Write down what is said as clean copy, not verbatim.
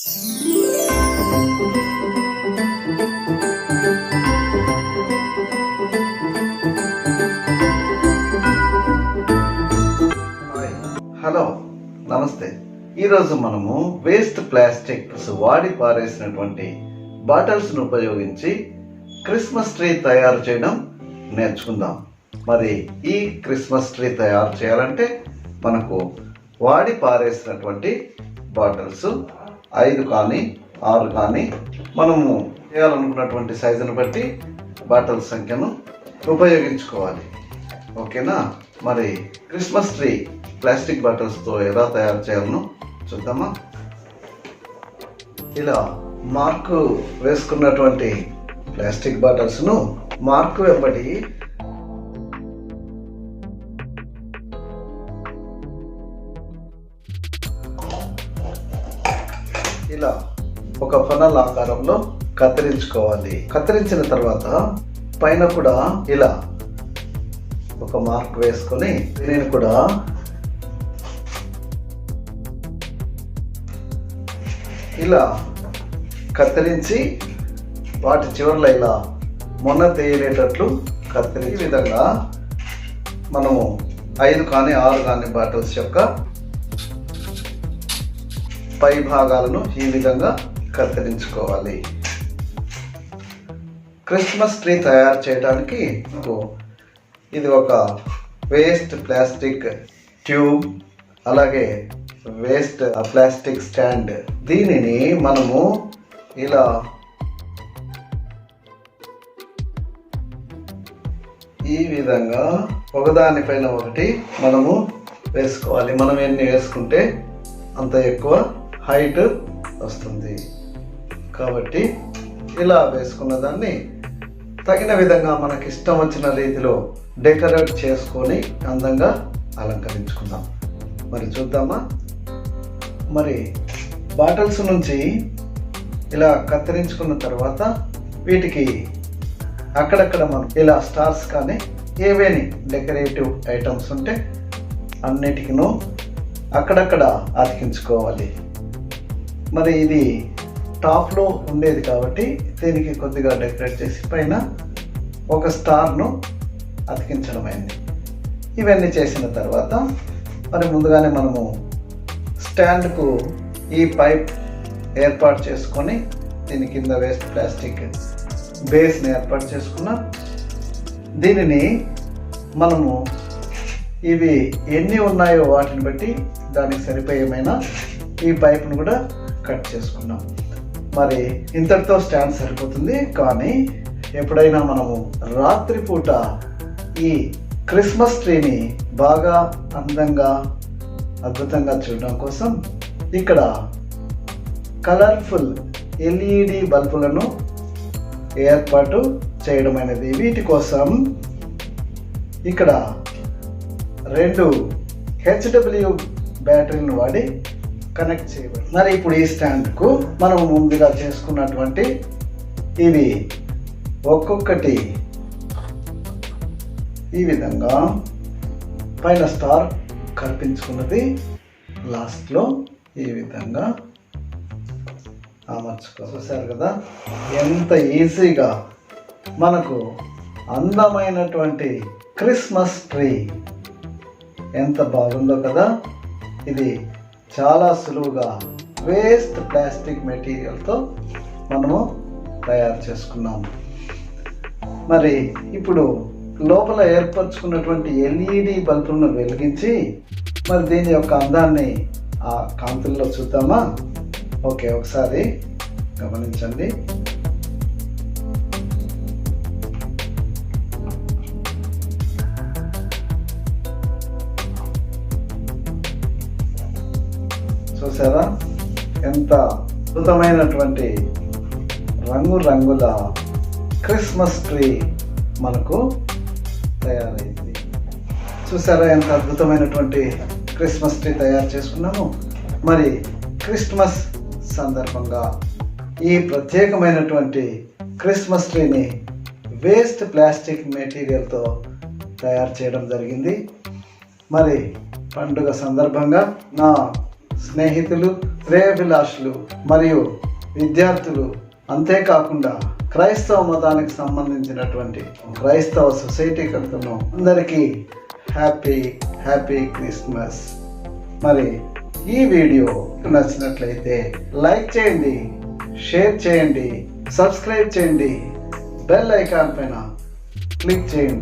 Hello, నమస్తే. ఈరోజు మనము వేస్ట్ ప్లాస్టిక్స్ వాడి పారేసినటువంటి బాటిల్స్ను ఉపయోగించి క్రిస్మస్ ట్రీ తయారు చేయడం నేర్చుకుందాం. మరి ఈ క్రిస్మస్ ట్రీ తయారు చేయాలంటే మనకు వాడి పారేసినటువంటి బాటిల్స్ 5 కానీ 6 కానీ మనము చేయాలనుకున్నటువంటి సైజును బట్టి బాటిల్ సంఖ్యను ఉపయోగించుకోవాలి. ఓకేనా? మరి క్రిస్మస్ ట్రీ ప్లాస్టిక్ బాటిల్స్తో ఎలా తయారు చేయాలనో చూద్దామా. ఇలా మార్కు వేసుకున్నటువంటి ప్లాస్టిక్ బాటిల్స్ను మార్కు వెంబడి ఇలా ఒక ఫనల్ ఆకారంలో కత్తిరించుకోవాలి. కత్తిరించిన తర్వాత పైన కూడా ఇలా ఒక మార్క్ వేసుకొని దీనిని కూడా ఇలా కత్తిరించి వాటి చివర్లో ఇలా మొన్న తేలేటట్లు కత్తిరించి ఈ విధంగా మనము 5 కానీ 6 కానీ బాటిల్స్ యొక్క పై భాగాలను ఈ విధంగా కత్తిరించుకోవాలి. క్రిస్మస్ ట్రీ తయారు చేయడానికి ఇది ఒక వేస్ట్ ప్లాస్టిక్ ట్యూబ్, అలాగే వేస్ట్ ప్లాస్టిక్ స్టాండ్. దీనిని మనము ఇలా ఈ విధంగా ఒకదానిపైన ఒకటి మనము వేసుకోవాలి. మనం ఎన్ని వేసుకుంటే అంత ఎక్కువ హైట్ వస్తుంది. కాబట్టి ఇలా వేసుకున్న దాన్ని తగిన విధంగా మనకి ఇష్టం వచ్చిన రీతిలో డెకరేట్ చేసుకొని అందంగా అలంకరించుకుందాం. మరి చూద్దామా. మరి బాటిల్స్ నుంచి ఇలా కత్తిరించుకున్న తర్వాత వీటికి అక్కడక్కడ మనం ఇలా స్టార్స్ కానీ ఏవేని డెకరేటివ్ ఐటమ్స్ ఉంటే అన్నిటికీ అక్కడక్కడ అతికించుకోవాలి. మరి ఇది టాప్లో ఉండేది కాబట్టి దీనికి కొద్దిగా డెకరేట్ చేసి పైన ఒక స్టార్ను అతికించడం అయింది. ఇవన్నీ చేసిన తర్వాత మరి ముందుగానే మనము స్టాండ్కు ఈ పైప్ ఏర్పాటు చేసుకొని దీని కింద వేస్ట్ ప్లాస్టిక్ బేస్ని ఏర్పాటు చేసుకున్నాం. దీనిని మనము ఇవి ఎన్ని ఉన్నాయో వాటిని బట్టి దానికి సరిపోయేమైనా ఈ పైప్ను కూడా కట్ చేసుకున్నాం. మరి ఇంతటితో స్టాండ్ సరిపోతుంది. కానీ ఎప్పుడైనా మనము రాత్రిపూట ఈ క్రిస్మస్ ట్రీని బాగా అందంగా అద్భుతంగా చూడడం కోసం ఇక్కడ కలర్ఫుల్ ఎల్ఈడి బల్బులను ఏర్పాటు చేయడం అనేది. వీటి కోసం ఇక్కడ 2 HW బ్యాటరీలను వాడి కనెక్ట్ చేయబడి. మరి ఇప్పుడు ఈ స్టాండ్కు మనం ముందుగా చేసుకున్నటువంటి ఇవి ఒక్కొక్కటి ఈ విధంగా పైన స్టార్ కల్పించుకున్నది లాస్ట్లో ఈ విధంగా చూశారు కదా, ఎంత ఈజీగా మనకు అందమైనటువంటి క్రిస్మస్ ట్రీ ఎంత బాగుందో కదా. ఇది చాలా సులువుగా వేస్ట్ ప్లాస్టిక్ మెటీరియల్తో మనము తయారు చేసుకున్నాము. మరి ఇప్పుడు లోపల ఏర్పరచుకున్నటువంటి ఎల్ఈడి బల్బులను వెలిగించి మరి దీని యొక్క అందాన్ని ఆ కాంతుల్లో చూద్దామా. ఓకే, ఒకసారి గమనించండి. చూసారా ఎంత అద్భుతమైనటువంటి రంగురంగుల క్రిస్మస్ ట్రీ మనకు తయారైంది. చూసారా ఎంత అద్భుతమైనటువంటి క్రిస్మస్ ట్రీ తయారు చేసుకున్నాము. మరి క్రిస్మస్ సందర్భంగా ఈ ప్రత్యేకమైనటువంటి క్రిస్మస్ ట్రీని వేస్ట్ ప్లాస్టిక్ మెటీరియల్తో తయారు చేయడం జరిగింది. మరి పండుగ సందర్భంగా నా స్నేహితులు శ్రేయోభిలాషులు మరియు విద్యార్థులు, అంతేకాకుండా క్రైస్తవ మతానికి సంబంధించినటువంటి క్రైస్తవ సొసైటీ కనుకను అందరికీ హ్యాపీ క్రిస్మస్. మరి ఈ వీడియో నచ్చినట్లయితే లైక్ చేయండి, షేర్ చేయండి, సబ్స్క్రైబ్ చేయండి, బెల్ ఐకాన్ పైన క్లిక్ చేయండి.